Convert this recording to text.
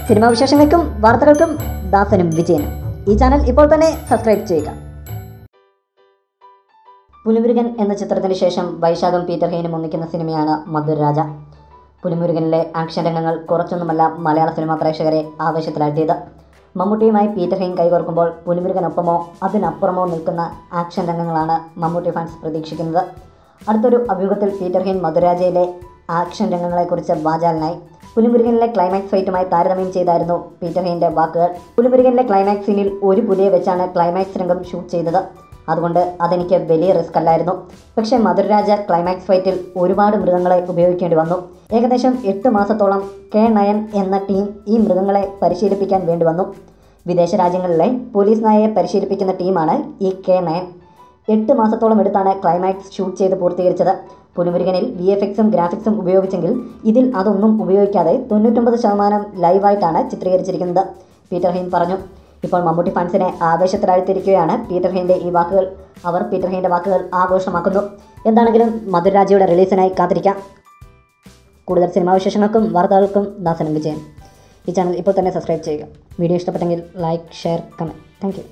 Cinema വിശേഷങ്ങൾക്കും വാർത്തകൾക്കും ദാസനും വിജയനും ഈ ചാനൽ ഇപ്പോൾ തന്നെ സബ്സ്ക്രൈബ് ചെയ്യുക. പുലിമുരുകൻ എന്ന ചിത്രത്തിന് ശേഷം വൈശാഖം പീറ്റർ ഹെയ്നും ഒന്നിക്കുന്ന സിനിമയാണ് മധുരരാജ. പുലിമുരുകനിലെ ആക്ഷൻ രംഗങ്ങൾ കുറച്ചൊന്നുമല്ല മലയാള സിനിമാ പ്രേക്ഷകരെ ആവേശത്തിലാഴ്ത്തിയത്. മമ്മൂട്ടിയുമായി പീറ്റർ ഹെയ്ൻ കൈകോർക്കുമ്പോൾ പുലിമുരുകനൊപ്പമോ അതിനപ്പുറമോ നിൽക്കുന്ന ആക്ഷൻ രംഗങ്ങളാണ് മമ്മൂട്ടി ഫാൻസ് പ്രതീക്ഷിക്കുന്നത്. അടുത്തൊരു അഭിമുഖത്തിൽ പീറ്റർ ഹെയ്ൻ മധുരരാജയിലെ ആക്ഷൻ രംഗങ്ങളെക്കുറിച്ച് വാചാലനായി. പുലിമുരുകനിലെ ക്ലൈമാക്സ് ഫൈറ്റുമായി താരതമ്യം ചെയ്തായിരുന്നു പീറ്റർ ഹെയ്ൻ്റെ വാക്കുകൾ. പുലിമുരുകനിലെ ക്ലൈമാക്സ് സീനിൽ ഒരു പുലിയെ വെച്ചാണ് ക്ലൈമാക്സ് രംഗം ഷൂട്ട് ചെയ്തത്. അതുകൊണ്ട് അതെനിക്ക് വലിയ റിസ്ക് അല്ലായിരുന്നു. പക്ഷേ മധുരരാജ ക്ലൈമാക്സ് ഫൈറ്റിൽ ഒരുപാട് മൃഗങ്ങളെ ഉപയോഗിക്കേണ്ടി വന്നു. ഏകദേശം 8 മാസത്തോളം K9 എന്ന ടീം ഈ മൃഗങ്ങളെ പരിശീലിപ്പിക്കാൻ വേണ്ടി വന്നു. വിദേശ രാജ്യങ്ങളിലെ പോലീസ് നായയെ പരിശീലിപ്പിക്കുന്ന ടീമാണ് ഈ K9. 8 മാസത്തോളം എടുത്താണ് ക്ലൈമാക്സ് ഷൂട്ട് ചെയ്ത് പൂർത്തീകരിച്ചത്. പുലിമുരുകനിൽ VFXും ഗ്രാഫിക്സും ഉപയോഗിച്ചെങ്കിൽ ഇതിൽ അതൊന്നും ഉപയോഗിക്കാതെ 99% ലൈവായിട്ടാണ് ചിത്രീകരിച്ചിരിക്കുന്നത്, പീറ്റർ ഹെയ്ൻ പറഞ്ഞു. ഇപ്പോൾ മമ്മൂട്ടി ഫാൻസിനെ ആവേശത്തിലാഴ്ത്തിയിരിക്കുകയാണ് പീറ്റർ ഹെയ്ൻ്റെ ഈ വാക്കുകൾ. അവർ പീറ്റർ ഹെയ്ൻ്റെ വാക്കുകൾ ആഘോഷമാക്കുന്നു. എന്താണെങ്കിലും മധുരരാജയുടെ റിലീസിനായി കാത്തിരിക്കാം. കൂടുതൽ സിനിമാ വിശേഷങ്ങൾക്കും വാർത്തകൾക്കും ദാസനും വിജയൻ ഈ ചാനൽ ഇപ്പോൾ തന്നെ സബ്സ്ക്രൈബ് ചെയ്യുക. വീഡിയോ ഇഷ്ടപ്പെട്ടെങ്കിൽ like, share, comment. Thank you.